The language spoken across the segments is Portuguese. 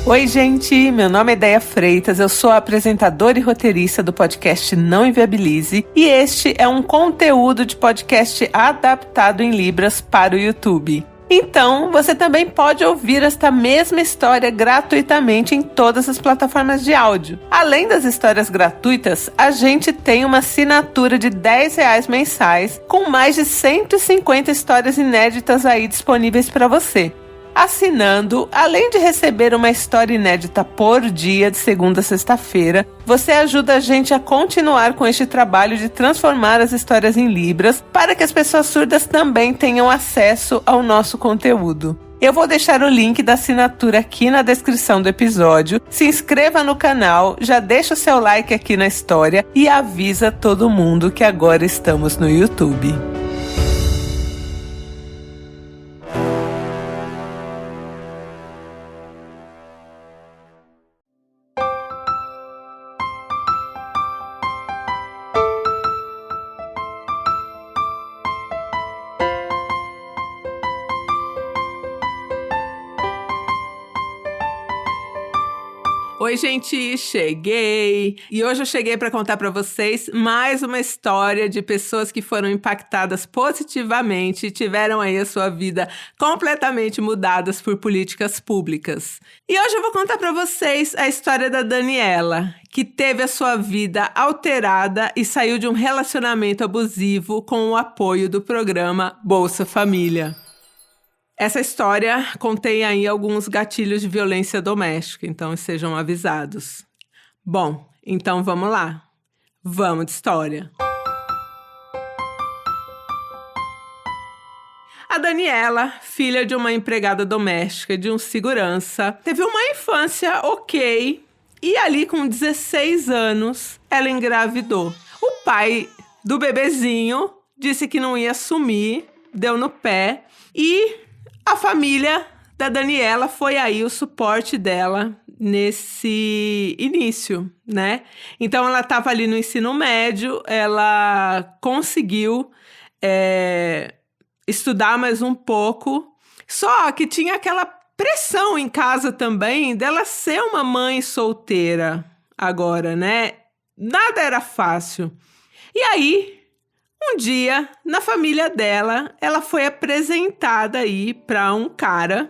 Oi, gente! Meu nome é Déia Freitas, eu sou a apresentadora e roteirista do podcast Não Inviabilize e este é um conteúdo de podcast adaptado em Libras para o YouTube. Então, você também pode ouvir esta mesma história gratuitamente em todas as plataformas de áudio. Além das histórias gratuitas, a gente tem uma assinatura de R$10 mensais com mais de 150 histórias inéditas aí disponíveis para você. Assinando, além de receber uma história inédita por dia de segunda a sexta-feira, você ajuda a gente a continuar com este trabalho de transformar as histórias em Libras para que as pessoas surdas também tenham acesso ao nosso conteúdo. Eu vou deixar o link da assinatura aqui na descrição do episódio. Se inscreva no canal, já deixa o seu like aqui na história e avisa todo mundo que agora estamos no YouTube. Oi, gente, cheguei! E hoje eu cheguei para contar para vocês mais uma história de pessoas que foram impactadas positivamente e tiveram aí a sua vida completamente mudadas por políticas públicas. E hoje eu vou contar para vocês a história da Daniela, que teve a sua vida alterada e saiu de um relacionamento abusivo com o apoio do programa Bolsa Família. Essa história contém aí alguns gatilhos de violência doméstica, então sejam avisados. Bom, então vamos lá. Vamos de história. A Daniela, filha de uma empregada doméstica, de um segurança, teve uma infância ok e ali com 16 anos ela engravidou. O pai do bebezinho disse que não ia assumir, deu no pé e a família da Daniela foi aí o suporte dela nesse início, né? Então, ela estava ali no ensino médio, ela conseguiu estudar mais um pouco, só que tinha aquela pressão em casa também dela ser uma mãe solteira agora, né? Nada era fácil. E aí, um dia, na família dela, ela foi apresentada aí para um cara.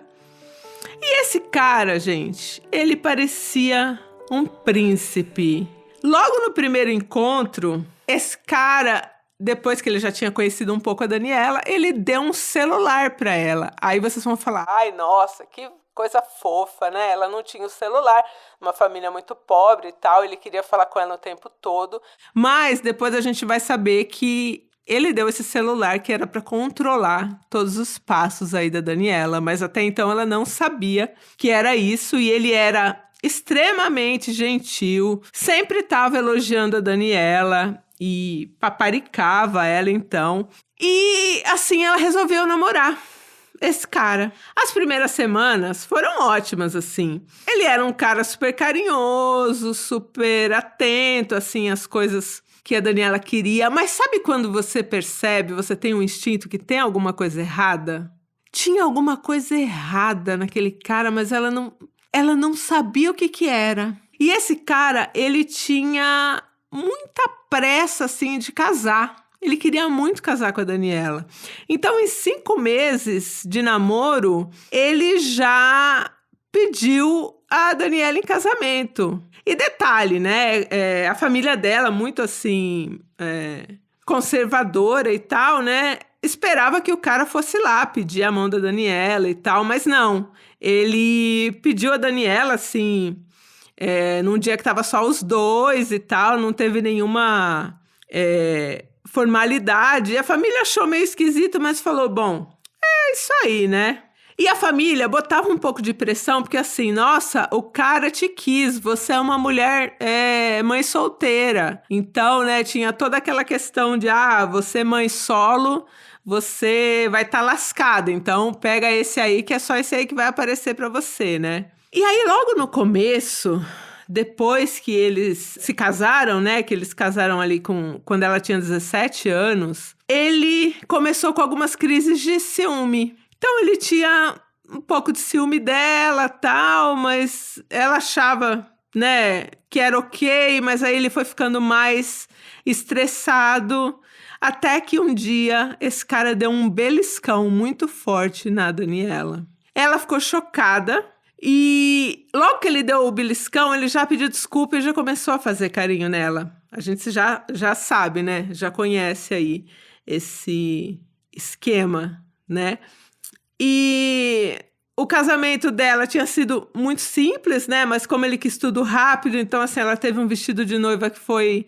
E esse cara, gente, ele parecia um príncipe. Logo no primeiro encontro, esse cara, depois que ele já tinha conhecido um pouco a Daniela, ele deu um celular para ela. Aí vocês vão falar, ai, nossa, que coisa fofa, né? Ela não tinha o celular, uma família muito pobre e tal, ele queria falar com ela o tempo todo. Mas depois a gente vai saber que ele deu esse celular que era para controlar todos os passos aí da Daniela, mas até então ela não sabia que era isso e ele era extremamente gentil, sempre estava elogiando a Daniela e paparicava ela então. E assim ela resolveu namorar esse cara. As primeiras semanas foram ótimas, assim. Ele era um cara super carinhoso, super atento, assim, às coisas que a Daniela queria. Mas sabe quando você percebe, você tem um instinto que tem alguma coisa errada? Tinha alguma coisa errada naquele cara, mas ela não sabia o que era. E esse cara, ele tinha muita pressa, assim, de casar. Ele queria muito casar com a Daniela. Então, em 5 meses de namoro, ele já pediu a Daniela em casamento. E detalhe, né? A família dela, muito assim, conservadora e tal, né? Esperava que o cara fosse lá pedir a mão da Daniela e tal, mas não. Ele pediu a Daniela, assim, num dia que tava só os dois e tal, não teve nenhuma formalidade. E a família achou meio esquisito, mas falou, bom, é isso aí, né? E a família botava um pouco de pressão, porque assim, nossa, o cara te quis, você é uma mulher mãe solteira. Então, né, tinha toda aquela questão de, você é mãe solo, você vai estar lascada. Então, pega esse aí, que é só esse aí que vai aparecer pra você, né? E aí, logo no começo, depois que eles se casaram, né, que eles casaram ali quando ela tinha 17 anos, ele começou com algumas crises de ciúme. Então, ele tinha um pouco de ciúme dela, tal, mas ela achava, né, que era ok, mas aí ele foi ficando mais estressado, até que um dia esse cara deu um beliscão muito forte na Daniela. Ela ficou chocada e logo que ele deu o beliscão, ele já pediu desculpa e já começou a fazer carinho nela. A gente já sabe, né? Já conhece aí esse esquema, né? E o casamento dela tinha sido muito simples, né? Mas como ele quis tudo rápido, então assim, ela teve um vestido de noiva que foi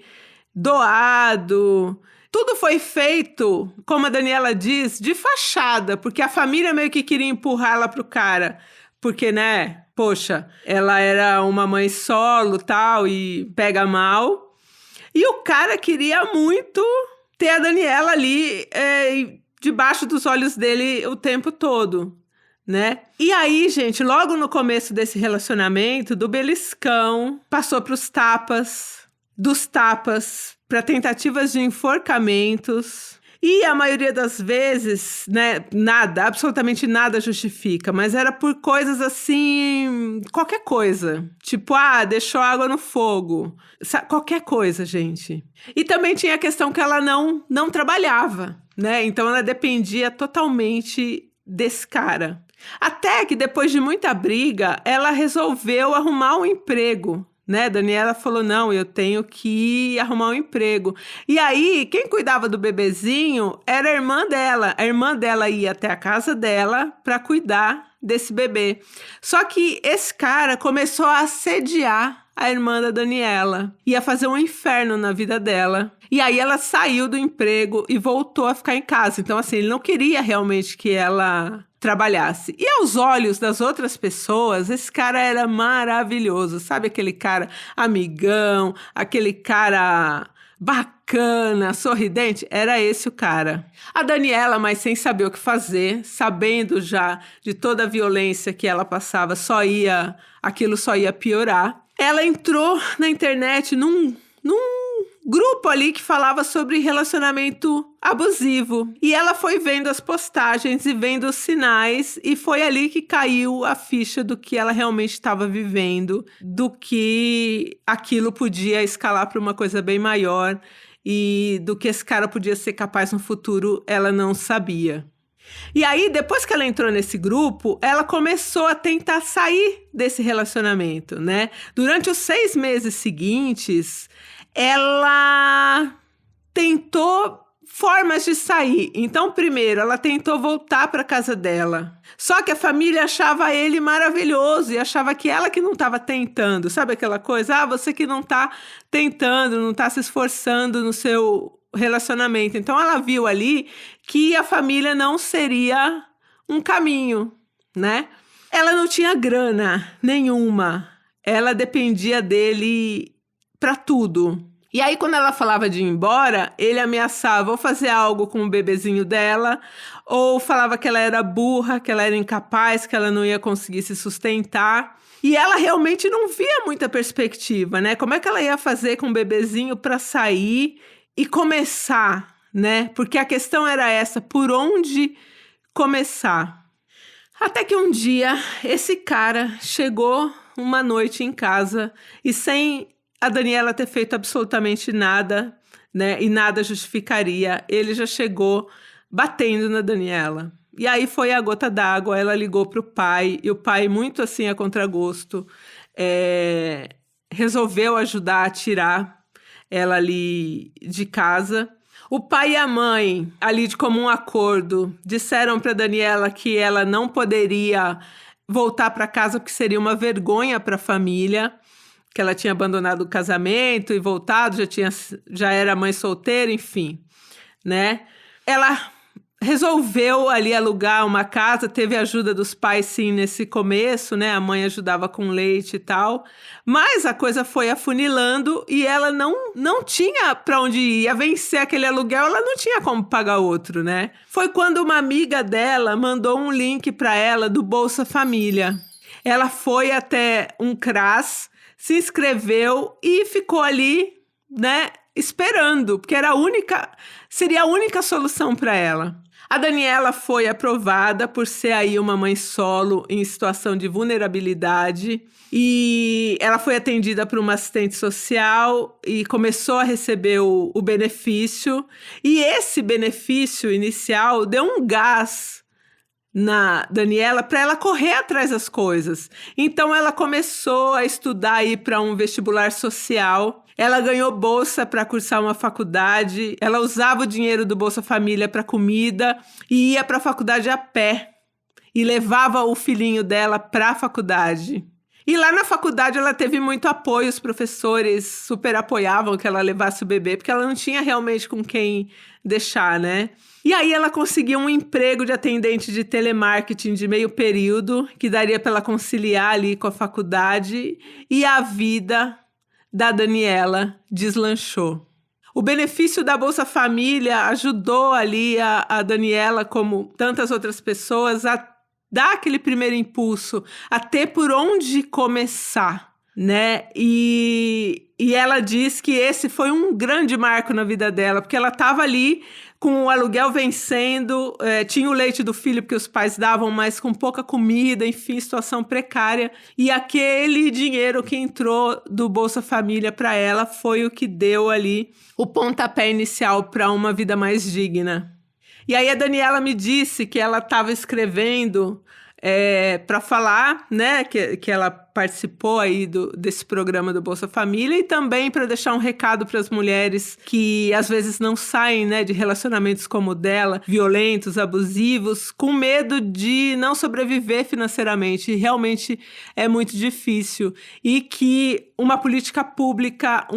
doado. Tudo foi feito, como a Daniela diz, de fachada, porque a família meio que queria empurrar ela pro cara. Porque, né, poxa, ela era uma mãe solo, tal, e pega mal. E o cara queria muito ter a Daniela ali debaixo dos olhos dele o tempo todo, né? E aí, gente, logo no começo desse relacionamento, do beliscão, passou pros tapas, dos tapas para tentativas de enforcamentos. E a maioria das vezes, né, nada, absolutamente nada justifica, mas era por coisas assim, qualquer coisa. Tipo, deixou água no fogo. Qualquer coisa, gente. E também tinha a questão que ela não trabalhava, né? Então ela dependia totalmente desse cara. Até que depois de muita briga, ela resolveu arrumar um emprego, né? Daniela falou, não, eu tenho que arrumar um emprego. E aí, quem cuidava do bebezinho era a irmã dela. A irmã dela ia até a casa dela para cuidar desse bebê. Só que esse cara começou a assediar a irmã da Daniela. Ia fazer um inferno na vida dela. E aí ela saiu do emprego e voltou a ficar em casa. Então, assim, ele não queria realmente que ela trabalhasse. E aos olhos das outras pessoas, esse cara era maravilhoso. Sabe aquele cara amigão, aquele cara bacana, sorridente? Era esse o cara. A Daniela, mas sem saber o que fazer, sabendo já de toda a violência que ela passava, aquilo só ia piorar. Ela entrou na internet num grupo ali que falava sobre relacionamento abusivo. E ela foi vendo as postagens e vendo os sinais, e foi ali que caiu a ficha do que ela realmente estava vivendo, do que aquilo podia escalar para uma coisa bem maior e do que esse cara podia ser capaz no futuro, ela não sabia. E aí, depois que ela entrou nesse grupo, ela começou a tentar sair desse relacionamento, né? Durante os 6 meses seguintes, ela tentou formas de sair. Então, primeiro, ela tentou voltar para casa dela. Só que a família achava ele maravilhoso e achava que ela que não estava tentando. Sabe aquela coisa? Você que não está tentando, não está se esforçando no seu relacionamento. Então, ela viu ali que a família não seria um caminho, né? Ela não tinha grana nenhuma. Ela dependia dele para tudo. E aí, quando ela falava de ir embora, ele ameaçava ou fazer algo com o bebezinho dela, ou falava que ela era burra, que ela era incapaz, que ela não ia conseguir se sustentar. E ela realmente não via muita perspectiva, né? Como é que ela ia fazer com o bebezinho para sair e começar, né? Porque a questão era essa, por onde começar? Até que um dia, esse cara chegou uma noite em casa e sem a Daniela ter feito absolutamente nada, né? E nada justificaria. Ele já chegou batendo na Daniela. E aí foi a gota d'água, ela ligou para o pai, e o pai, muito assim a contragosto, resolveu ajudar a tirar ela ali de casa. O pai e a mãe, ali de comum acordo, disseram para Daniela que ela não poderia voltar para casa porque seria uma vergonha para a família, que ela tinha abandonado o casamento e voltado, já era mãe solteira, enfim, né? Ela resolveu ali alugar uma casa, teve ajuda dos pais sim nesse começo, né? A mãe ajudava com leite e tal, mas a coisa foi afunilando e ela não tinha para onde ir, ia vencer aquele aluguel, ela não tinha como pagar outro, né? Foi quando uma amiga dela mandou um link para ela do Bolsa Família. Ela foi até um CRAS, se inscreveu e ficou ali, né, esperando, porque seria a única solução para ela. A Daniela foi aprovada por ser aí uma mãe solo em situação de vulnerabilidade e ela foi atendida por uma assistente social e começou a receber o benefício. E esse benefício inicial deu um gás na Daniela para ela correr atrás das coisas. Então ela começou a estudar aí para um vestibular social. Ela ganhou bolsa para cursar uma faculdade. Ela usava o dinheiro do Bolsa Família para comida e ia para a faculdade a pé e levava o filhinho dela para a faculdade. E lá na faculdade ela teve muito apoio, os professores super apoiavam que ela levasse o bebê, porque ela não tinha realmente com quem deixar, né? E aí ela conseguiu um emprego de atendente de telemarketing de meio período, que daria para ela conciliar ali com a faculdade, e a vida da Daniela deslanchou. O benefício da Bolsa Família ajudou ali a Daniela, como tantas outras pessoas, a dar aquele primeiro impulso, a ter por onde começar, né? E ela diz que esse foi um grande marco na vida dela, porque ela estava ali com o aluguel vencendo, tinha o leite do filho porque os pais davam, mas com pouca comida, enfim, situação precária. E aquele dinheiro que entrou do Bolsa Família para ela foi o que deu ali o pontapé inicial para uma vida mais digna. E aí a Daniela me disse que ela estava escrevendo para falar, né, que ela participou aí desse programa do Bolsa Família e também para deixar um recado para as mulheres que às vezes não saem, né, de relacionamentos como o dela, violentos, abusivos, com medo de não sobreviver financeiramente. E realmente é muito difícil. E que uma política pública,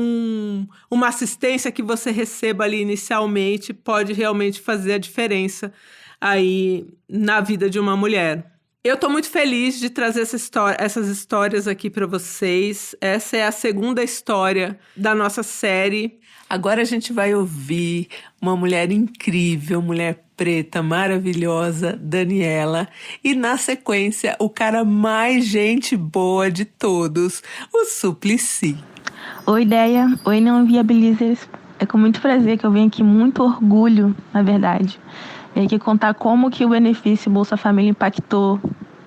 uma assistência que você receba ali inicialmente pode realmente fazer a diferença aí na vida de uma mulher. Eu estou muito feliz de trazer essas histórias aqui para vocês. Essa é a segunda história da nossa série. Agora a gente vai ouvir uma mulher incrível, mulher preta, maravilhosa, Daniela. E na sequência, o cara mais gente boa de todos, o Suplicy. Oi, Ideia. Oi, Não Viabilizers. É com muito prazer que eu venho aqui, muito orgulho, na verdade. E aqui contar como que o benefício Bolsa Família impactou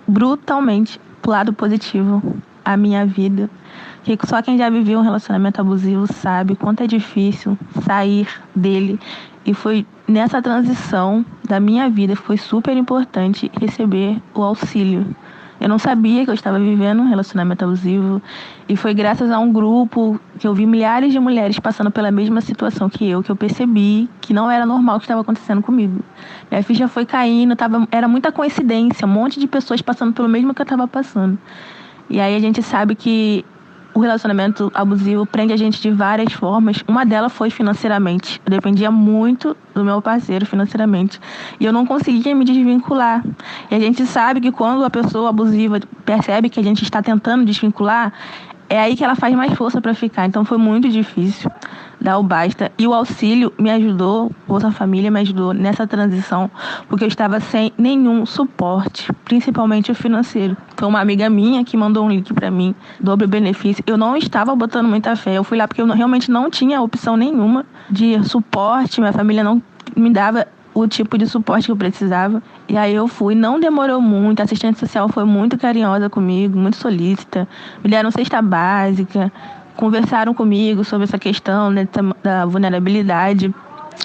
brutalmente pro lado positivo a minha vida. Que só quem já viveu um relacionamento abusivo sabe quanto é difícil sair dele. E foi nessa transição da minha vida que foi super importante receber o auxílio. Eu não sabia que eu estava vivendo um relacionamento abusivo e foi graças a um grupo que eu vi milhares de mulheres passando pela mesma situação que eu percebi que não era normal o que estava acontecendo comigo. Minha ficha foi caindo, era muita coincidência, um monte de pessoas passando pelo mesmo que eu estava passando. E aí a gente sabe que o relacionamento abusivo prende a gente de várias formas. Uma delas foi financeiramente. Eu dependia muito do meu parceiro financeiramente. E eu não conseguia me desvincular. E a gente sabe que quando a pessoa abusiva percebe que a gente está tentando desvincular, é aí que ela faz mais força para ficar. Então foi muito difícil dar o basta. E o auxílio me ajudou, Bolsa Família me ajudou nessa transição, porque eu estava sem nenhum suporte, principalmente o financeiro. Foi uma amiga minha que mandou um link para mim, dobre benefício. Eu não estava botando muita fé. Eu fui lá porque eu realmente não tinha opção nenhuma de suporte. Minha família não me dava o tipo de suporte que eu precisava. E aí eu fui, não demorou muito, a assistente social foi muito carinhosa comigo, muito solícita, me deram cesta básica, conversaram comigo sobre essa questão, né, da vulnerabilidade.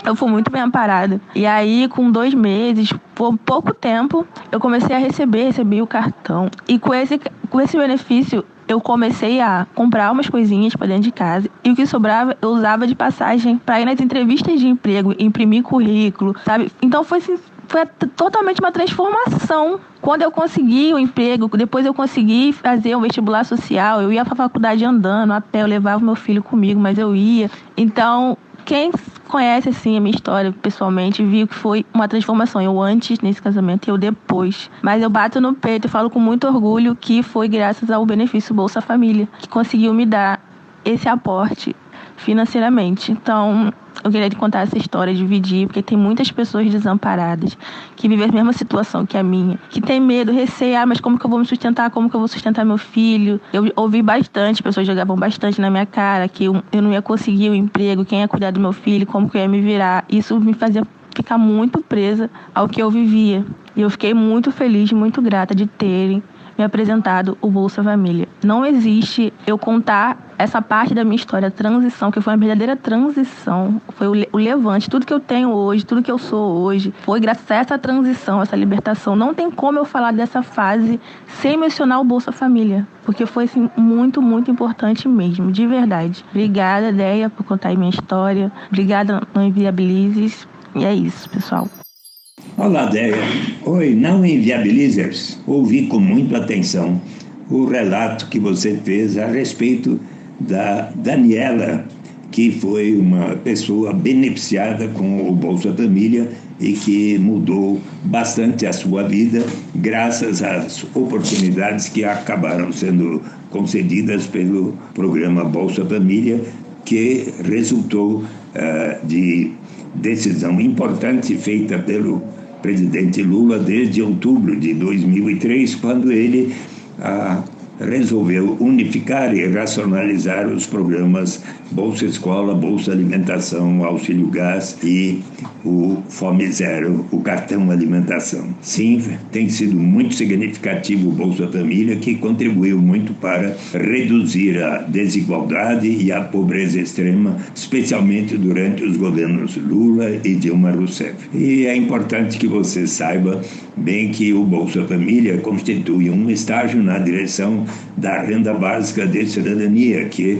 Eu fui muito bem amparada. E aí, com 2 meses, por pouco tempo, eu comecei a recebi o cartão. E com esse benefício, eu comecei a comprar umas coisinhas para dentro de casa. E o que sobrava, eu usava de passagem para ir nas entrevistas de emprego, imprimir currículo, sabe? Então foi totalmente uma transformação. Quando eu consegui o emprego, depois eu consegui fazer um vestibular social, eu ia para a faculdade andando, a pé, eu levava meu filho comigo, mas eu ia. Então, quem conhece assim a minha história pessoalmente viu que foi uma transformação. Eu antes nesse casamento e eu depois. Mas eu bato no peito e falo com muito orgulho que foi graças ao benefício Bolsa Família que conseguiu me dar esse aporte financeiramente. Então, eu queria te contar essa história, dividir, porque tem muitas pessoas desamparadas que vivem a mesma situação que a minha, que tem medo, receio, mas como que eu vou me sustentar, como que eu vou sustentar meu filho? Eu ouvi bastante, pessoas jogavam bastante na minha cara que eu não ia conseguir o emprego, quem ia cuidar do meu filho, como que eu ia me virar. Isso me fazia ficar muito presa ao que eu vivia. E eu fiquei muito feliz, muito grata de terem me apresentado o Bolsa Família. Não existe eu contar essa parte da minha história, a transição, que foi uma verdadeira transição, foi o levante, tudo que eu tenho hoje, tudo que eu sou hoje, foi graças a essa transição, essa libertação. Não tem como eu falar dessa fase sem mencionar o Bolsa Família, porque foi assim, muito, muito importante mesmo, de verdade. Obrigada, Deia, por contar aí minha história. Obrigada, Não Inviabilizes. E é isso, pessoal. Olá, Deia. Oi, Não Inviabilizers. Ouvi com muita atenção o relato que você fez a respeito da Daniela, que foi uma pessoa beneficiada com o Bolsa Família e que mudou bastante a sua vida graças às oportunidades que acabaram sendo concedidas pelo programa Bolsa Família, que resultou de decisão importante feita pelo presidente Lula desde outubro de 2003, quando ele resolveu unificar e racionalizar os programas Bolsa Escola, Bolsa Alimentação, Auxílio Gás e o Fome Zero, o cartão alimentação. Sim, tem sido muito significativo o Bolsa Família, que contribuiu muito para reduzir a desigualdade e a pobreza extrema, especialmente durante os governos Lula e Dilma Rousseff. E é importante que você saiba bem que o Bolsa Família constitui um estágio na direção da renda básica de cidadania, que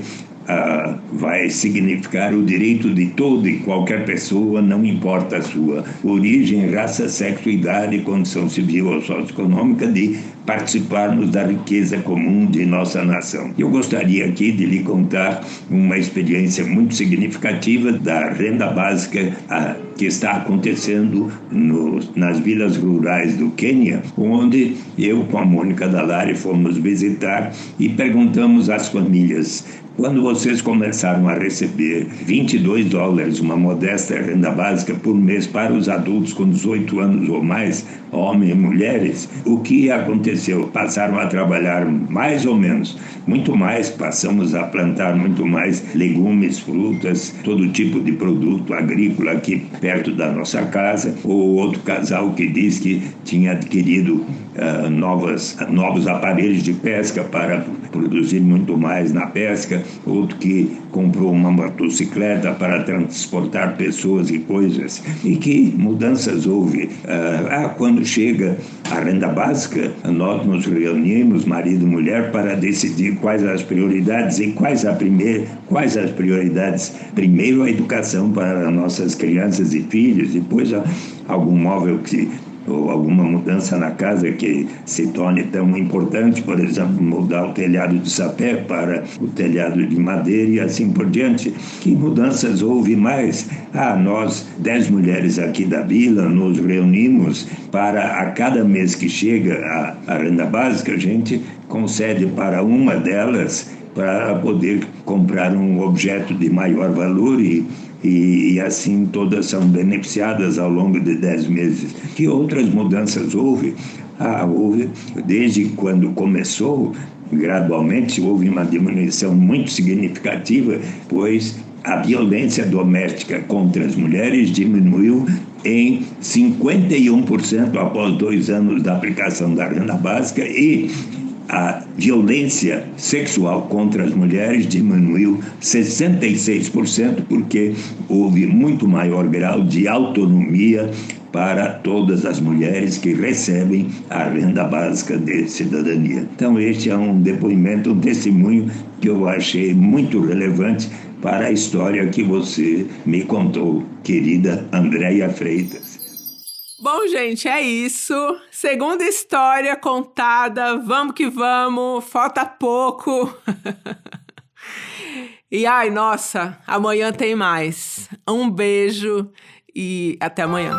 vai significar o direito de toda e qualquer pessoa, não importa a sua origem, raça, sexo, idade, condição civil ou socioeconômica, de participarmos da riqueza comum de nossa nação. Eu gostaria aqui de lhe contar uma experiência muito significativa da renda básica que está acontecendo nas vilas rurais do Quênia, onde eu com a Mônica Dallari fomos visitar e perguntamos às famílias: quando vocês começaram a receber $22, uma modesta renda básica por mês para os adultos com 18 anos ou mais, homens e mulheres, o que aconteceu? Passaram a trabalhar mais ou menos, muito mais, passamos a plantar muito mais legumes, frutas, todo tipo de produto agrícola aqui perto da nossa casa. Ou outro casal que diz que tinha adquirido novos aparelhos de pesca para produzir muito mais na pesca, outro que comprou uma motocicleta para transportar pessoas e coisas. E que mudanças houve? Quando chega a renda básica, nós nos reunimos, marido e mulher, para decidir quais as prioridades e quais as prioridades. Primeiro, a educação para nossas crianças e filhos, depois algum móvel ou alguma mudança na casa que se torne tão importante, por exemplo, mudar o telhado de sapé para o telhado de madeira e assim por diante. Que mudanças houve mais? Nós, 10 mulheres aqui da vila, nos reunimos para, a cada mês que chega a renda básica, a gente concede para uma delas para poder comprar um objeto de maior valor e assim todas são beneficiadas ao longo de 10 meses. Que outras mudanças houve? Houve, desde quando começou, gradualmente houve uma diminuição muito significativa, pois a violência doméstica contra as mulheres diminuiu em 51% após 2 anos da aplicação da renda básica, e a violência sexual contra as mulheres diminuiu 66%, porque houve muito maior grau de autonomia para todas as mulheres que recebem a renda básica de cidadania. Então, este é um depoimento, um testemunho que eu achei muito relevante para a história que você me contou, querida Andréia Freitas. Bom, gente, é isso. Segunda história contada. Vamos que vamos. Falta pouco. E ai, nossa, amanhã tem mais. Um beijo e até amanhã.